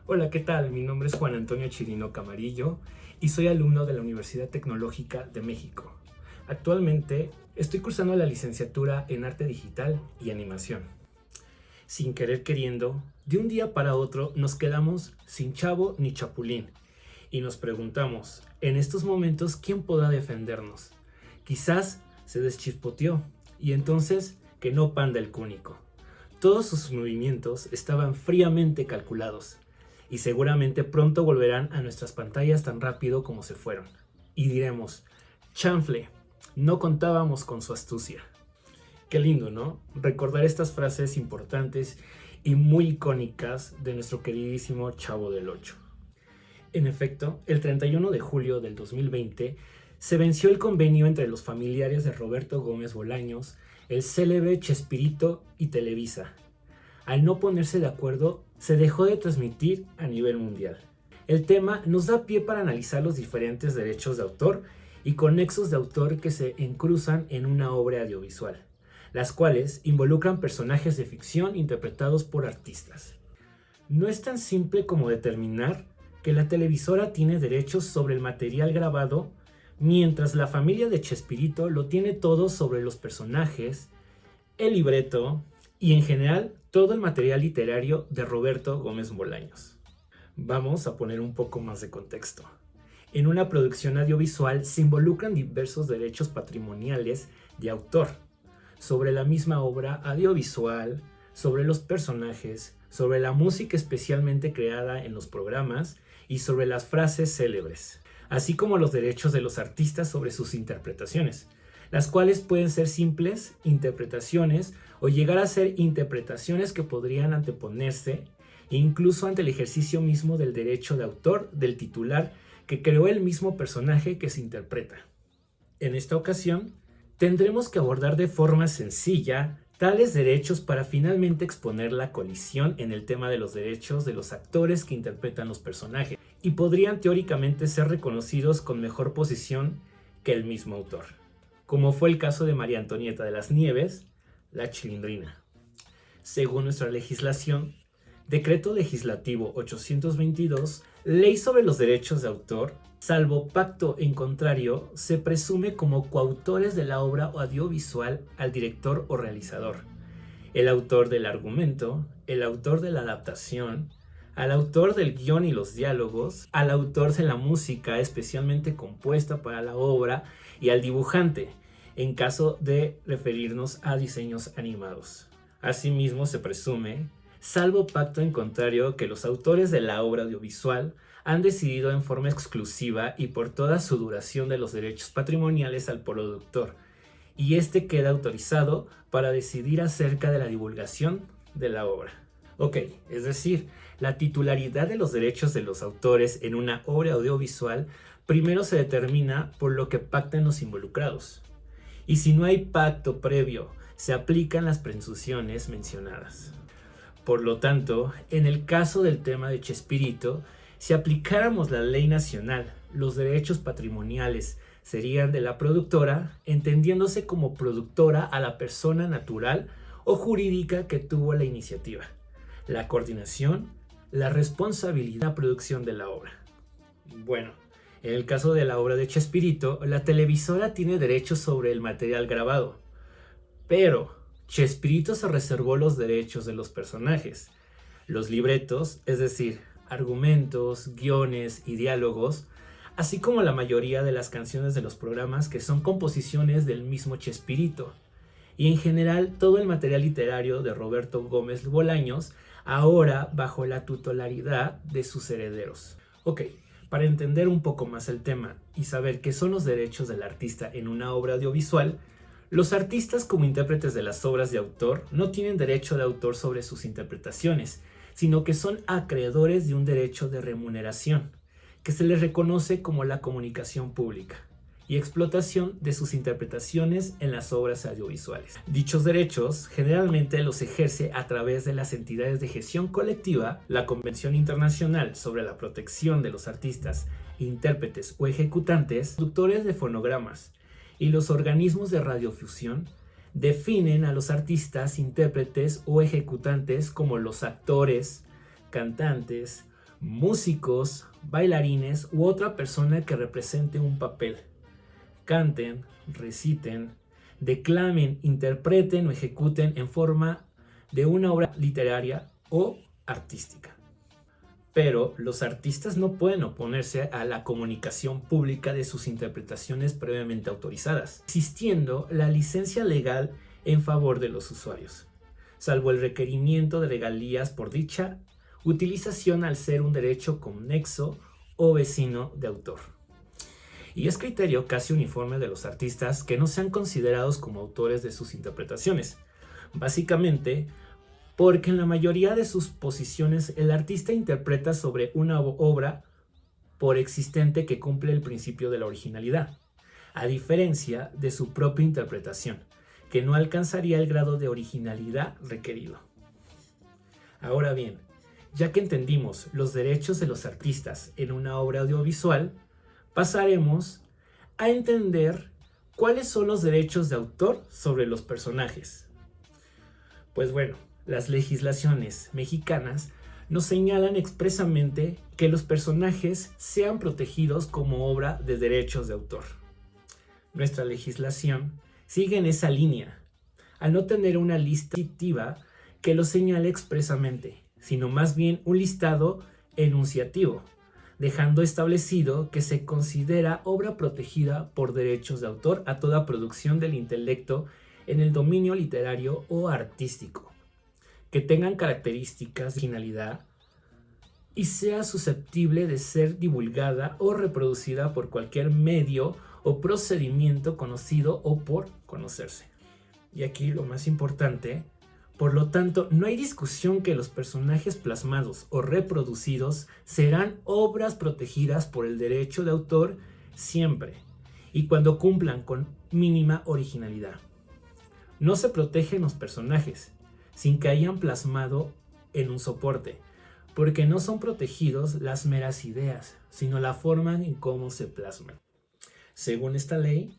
Hola, ¿qué tal? Mi nombre es Juan Antonio Chirino Camarillo y soy alumno de la Universidad Tecnológica de México. Actualmente estoy cursando la licenciatura en Arte Digital y Animación. Sin querer queriendo, de un día para otro nos quedamos sin chavo ni chapulín y nos preguntamos, en estos momentos, ¿quién podrá defendernos? Quizás se deschispoteó y entonces que no Panda el Cúnico. Todos sus movimientos estaban fríamente calculados y seguramente pronto volverán a nuestras pantallas tan rápido como se fueron. Y diremos, chanfle, no contábamos con su astucia. Qué lindo, ¿no? Recordar estas frases importantes y muy icónicas de nuestro queridísimo Chavo del Ocho. En efecto, el 31 de julio del 2020 se venció el convenio entre los familiares de Roberto Gómez Bolaños, el célebre Chespirito y Televisa. Al no ponerse de acuerdo, se dejó de transmitir a nivel mundial. El tema nos da pie para analizar los diferentes derechos de autor y conexos de autor que se encruzan en una obra audiovisual, las cuales involucran personajes de ficción interpretados por artistas. No es tan simple como determinar que la televisora tiene derechos sobre el material grabado, mientras la familia de Chespirito lo tiene todo sobre los personajes, el libreto y en general todo el material literario de Roberto Gómez Bolaños. Vamos a poner un poco más de contexto. En una producción audiovisual se involucran diversos derechos patrimoniales de autor sobre la misma obra audiovisual, sobre los personajes, sobre la música especialmente creada en los programas y sobre las frases célebres, así como los derechos de los artistas sobre sus interpretaciones, las cuales pueden ser simples interpretaciones o llegar a ser interpretaciones que podrían anteponerse incluso ante el ejercicio mismo del derecho de autor del titular que creó el mismo personaje que se interpreta. En esta ocasión, tendremos que abordar de forma sencilla tales derechos para finalmente exponer la colisión en el tema de los derechos de los actores que interpretan los personajes y podrían teóricamente ser reconocidos con mejor posición que el mismo autor, como fue el caso de María Antonieta de las Nieves, la Chilindrina. Según nuestra legislación, Decreto Legislativo 822, Ley sobre los Derechos de Autor, salvo pacto en contrario, se presume como coautores de la obra audiovisual al director o realizador, el autor del argumento, el autor de la adaptación, al autor del guión y los diálogos, al autor de la música especialmente compuesta para la obra y al dibujante, en caso de referirnos a diseños animados. Asimismo, se presume, salvo pacto en contrario, que los autores de la obra audiovisual han decidido en forma exclusiva y por toda su duración de los derechos patrimoniales al productor, y este queda autorizado para decidir acerca de la divulgación de la obra. Ok, es decir, la titularidad de los derechos de los autores en una obra audiovisual primero se determina por lo que pactan los involucrados. Y si no hay pacto previo, se aplican las presunciones mencionadas. Por lo tanto, en el caso del tema de Chespirito, si aplicáramos la ley nacional, los derechos patrimoniales serían de la productora, entendiéndose como productora a la persona natural o jurídica que tuvo la iniciativa, la coordinación, la responsabilidad de la producción de la obra. Bueno, en el caso de la obra de Chespirito, la televisora tiene derechos sobre el material grabado, pero Chespirito se reservó los derechos de los personajes, los libretos, es decir, argumentos, guiones y diálogos, así como la mayoría de las canciones de los programas que son composiciones del mismo Chespirito, y en general todo el material literario de Roberto Gómez Bolaños, ahora bajo la tutelaridad de sus herederos. Ok, para entender un poco más el tema y saber qué son los derechos del artista en una obra audiovisual, los artistas como intérpretes de las obras de autor no tienen derecho de autor sobre sus interpretaciones, sino que son acreedores de un derecho de remuneración, que se les reconoce como la comunicación pública y explotación de sus interpretaciones en las obras audiovisuales. Dichos derechos generalmente los ejerce a través de las entidades de gestión colectiva, la Convención Internacional sobre la Protección de los Artistas, Intérpretes o Ejecutantes, productores de fonogramas, y los organismos de radiodifusión definen a los artistas, intérpretes o ejecutantes como los actores, cantantes, músicos, bailarines u otra persona que represente un papel. Canten, reciten, declamen, interpreten o ejecuten en forma de una obra literaria o artística. Pero los artistas no pueden oponerse a la comunicación pública de sus interpretaciones previamente autorizadas, existiendo la licencia legal en favor de los usuarios, salvo el requerimiento de regalías por dicha utilización al ser un derecho conexo o vecino de autor. Y es criterio casi uniforme de los artistas que no sean considerados como autores de sus interpretaciones, básicamente porque en la mayoría de sus posiciones el artista interpreta sobre una obra por existente que cumple el principio de la originalidad, a diferencia de su propia interpretación, que no alcanzaría el grado de originalidad requerido. Ahora bien, ya que entendimos los derechos de los artistas en una obra audiovisual, pasaremos a entender cuáles son los derechos de autor sobre los personajes. Pues bueno, las legislaciones mexicanas nos señalan expresamente que los personajes sean protegidos como obra de derechos de autor. Nuestra legislación sigue en esa línea, al no tener una lista descriptiva que lo señale expresamente, sino más bien un listado enunciativo, dejando establecido que se considera obra protegida por derechos de autor a toda producción del intelecto en el dominio literario o artístico, que tengan características de originalidad y sea susceptible de ser divulgada o reproducida por cualquier medio o procedimiento conocido o por conocerse. Y aquí lo más importante, por lo tanto, no hay discusión que los personajes plasmados o reproducidos serán obras protegidas por el derecho de autor siempre y cuando cumplan con mínima originalidad. No se protegen los personajes sin que hayan plasmado en un soporte, porque no son protegidos las meras ideas, sino la forma en cómo se plasman. Según esta ley,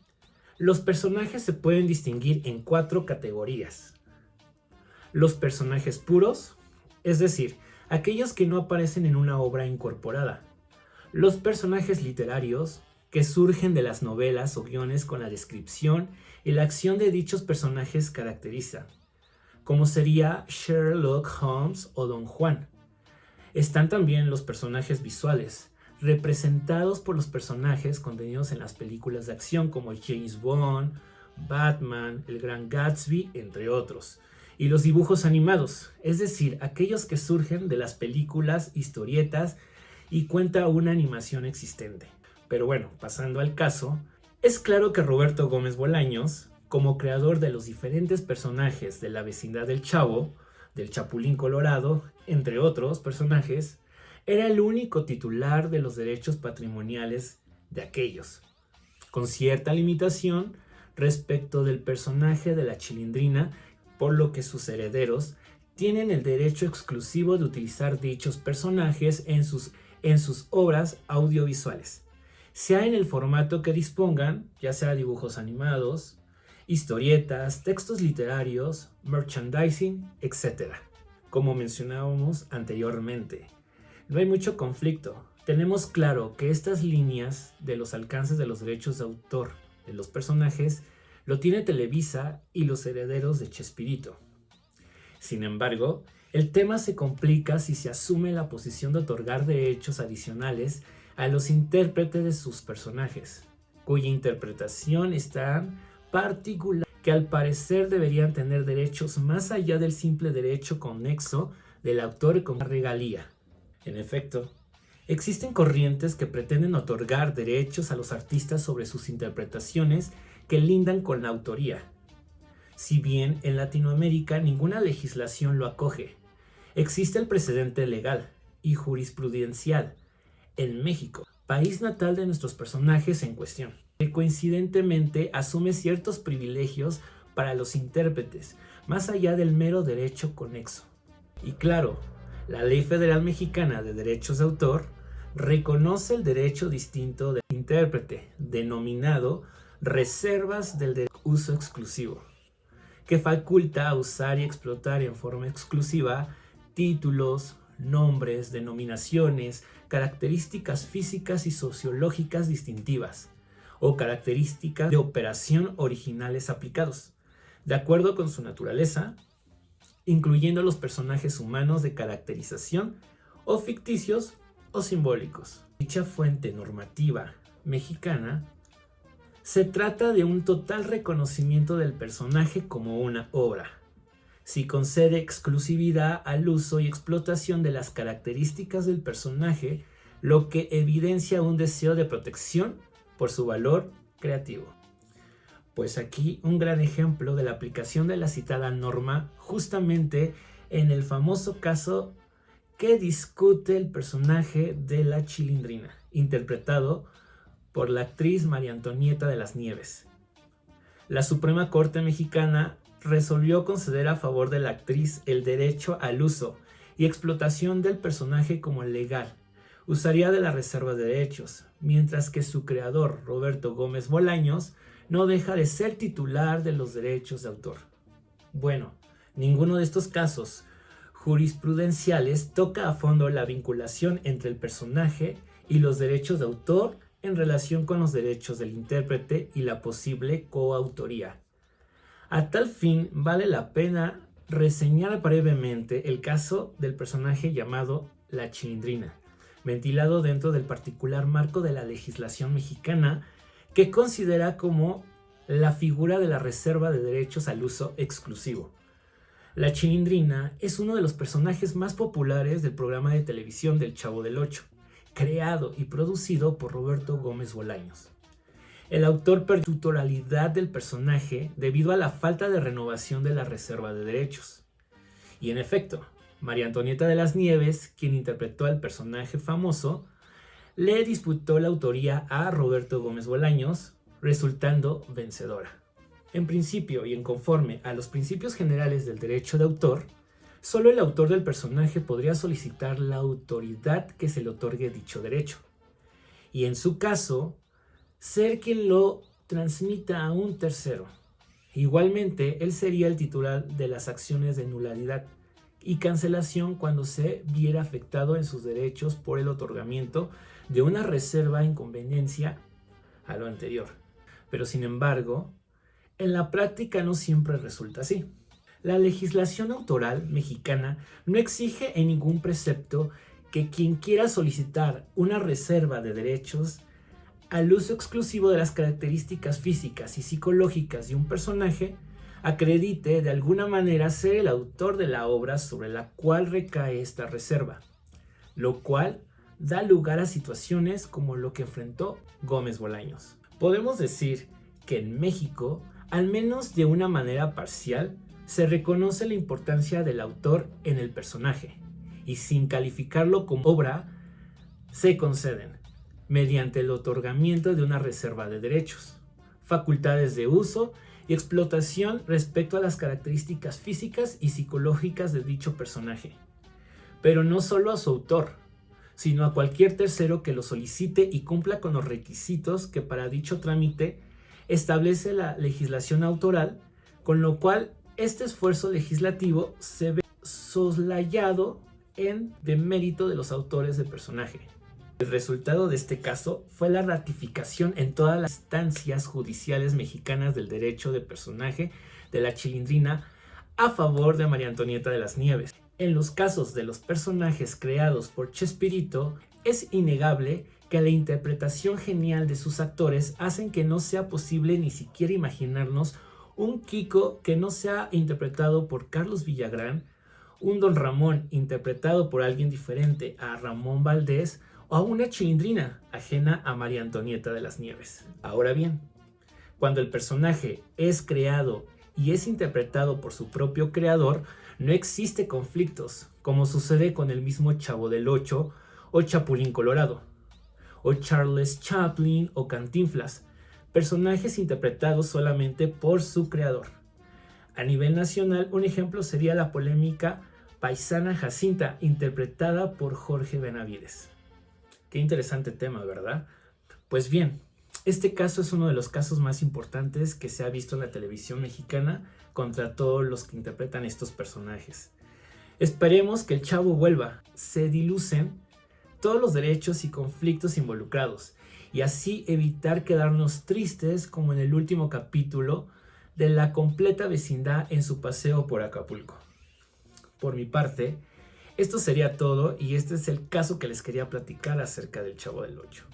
los personajes se pueden distinguir en 4 categorías. Los personajes puros, es decir, aquellos que no aparecen en una obra incorporada. Los personajes literarios, que surgen de las novelas o guiones con la descripción y la acción de dichos personajes caracterizan, como sería Sherlock Holmes o Don Juan. Están también los personajes visuales, representados por los personajes contenidos en las películas de acción como James Bond, Batman, El Gran Gatsby, entre otros. Y los dibujos animados, es decir, aquellos que surgen de las películas, historietas y cuenta una animación existente. Pero bueno, pasando al caso, es claro que Roberto Gómez Bolaños, como creador de los diferentes personajes de La Vecindad del Chavo, del Chapulín Colorado, entre otros personajes, era el único titular de los derechos patrimoniales de aquellos, con cierta limitación respecto del personaje de la Chilindrina, por lo que sus herederos tienen el derecho exclusivo de utilizar dichos personajes en sus obras audiovisuales, sea en el formato que dispongan, ya sea dibujos animados, historietas, textos literarios, merchandising, etc. Como mencionábamos anteriormente, no hay mucho conflicto. Tenemos claro que estas líneas de los alcances de los derechos de autor de los personajes lo tiene Televisa y los herederos de Chespirito. Sin embargo, el tema se complica si se asume la posición de otorgar derechos adicionales a los intérpretes de sus personajes, cuya interpretación es tan particular que al parecer deberían tener derechos más allá del simple derecho conexo del autor con regalía. En efecto, existen corrientes que pretenden otorgar derechos a los artistas sobre sus interpretaciones que lindan con la autoría. Si bien en Latinoamérica ninguna legislación lo acoge, existe el precedente legal y jurisprudencial en México, país natal de nuestros personajes en cuestión, que coincidentemente asume ciertos privilegios para los intérpretes, más allá del mero derecho conexo. Y claro, la Ley Federal Mexicana de Derechos de Autor reconoce el derecho distinto del intérprete, denominado reservas del uso exclusivo, que faculta a usar y explotar en forma exclusiva títulos, nombres, denominaciones, características físicas y sociológicas distintivas, o características de operación originales aplicados, de acuerdo con su naturaleza, incluyendo los personajes humanos de caracterización o ficticios o simbólicos. Dicha fuente normativa mexicana se trata de un total reconocimiento del personaje como una obra. Si concede exclusividad al uso y explotación de las características del personaje, lo que evidencia un deseo de protección por su valor creativo. Pues aquí un gran ejemplo de la aplicación de la citada norma justamente en el famoso caso que discute el personaje de la Chilindrina, interpretado por la actriz María Antonieta de las Nieves. La Suprema Corte Mexicana resolvió conceder a favor de la actriz el derecho al uso y explotación del personaje como legal. Usaría de la reserva de derechos, mientras que su creador, Roberto Gómez Bolaños, no deja de ser titular de los derechos de autor. Bueno, ninguno de estos casos jurisprudenciales toca a fondo la vinculación entre el personaje y los derechos de autor en relación con los derechos del intérprete y la posible coautoría. A tal fin, vale la pena reseñar brevemente el caso del personaje llamado La Chilindrina, ventilado dentro del particular marco de la legislación mexicana que considera como la figura de la reserva de derechos al uso exclusivo. La Chilindrina es uno de los personajes más populares del programa de televisión del Chavo del Ocho, creado y producido por Roberto Gómez Bolaños. El autor perdió la tutoralidad del personaje debido a la falta de renovación de la reserva de derechos. Y en efecto, María Antonieta de las Nieves, quien interpretó al personaje famoso, le disputó la autoría a Roberto Gómez Bolaños, resultando vencedora. En principio y en conforme a los principios generales del derecho de autor, solo el autor del personaje podría solicitar la autoridad que se le otorgue dicho derecho. Y en su caso, ser quien lo transmita a un tercero. Igualmente, él sería el titular de las acciones de nulidad y cancelación cuando se viera afectado en sus derechos por el otorgamiento de una reserva en conveniencia a lo anterior. Pero sin embargo, en la práctica no siempre resulta así. La legislación autoral mexicana no exige en ningún precepto que quien quiera solicitar una reserva de derechos al uso exclusivo de las características físicas y psicológicas de un personaje acredite de alguna manera ser el autor de la obra sobre la cual recae esta reserva, lo cual da lugar a situaciones como lo que enfrentó Gómez Bolaños. Podemos decir que en México, al menos de una manera parcial, se reconoce la importancia del autor en el personaje y sin calificarlo como obra, se conceden, mediante el otorgamiento de una reserva de derechos, facultades de uso y explotación respecto a las características físicas y psicológicas de dicho personaje, pero no solo a su autor, sino a cualquier tercero que lo solicite y cumpla con los requisitos que para dicho trámite establece la legislación autoral, con lo cual este esfuerzo legislativo se ve soslayado en demérito de los autores del personaje. El resultado de este caso fue la ratificación en todas las instancias judiciales mexicanas del derecho de personaje de la Chilindrina a favor de María Antonieta de las Nieves. En los casos de los personajes creados por Chespirito, es innegable que la interpretación genial de sus actores hacen que no sea posible ni siquiera imaginarnos un Kiko que no sea interpretado por Carlos Villagrán, un Don Ramón interpretado por alguien diferente a Ramón Valdés, o a una Chilindrina ajena a María Antonieta de las Nieves. Ahora bien, cuando el personaje es creado y es interpretado por su propio creador, no existe conflictos, como sucede con el mismo Chavo del Ocho o Chapulín Colorado, o Charles Chaplin o Cantinflas, personajes interpretados solamente por su creador. A nivel nacional, un ejemplo sería la polémica Paisana Jacinta, interpretada por Jorge Benavides. Qué interesante tema, ¿verdad? Pues bien, este caso es uno de los casos más importantes que se ha visto en la televisión mexicana contra todos los que interpretan estos personajes. Esperemos que el Chavo vuelva, se dilucen todos los derechos y conflictos involucrados y así evitar quedarnos tristes como en el último capítulo de la completa vecindad en su paseo por Acapulco. Por mi parte, esto sería todo y este es el caso que les quería platicar acerca del Chavo del Ocho.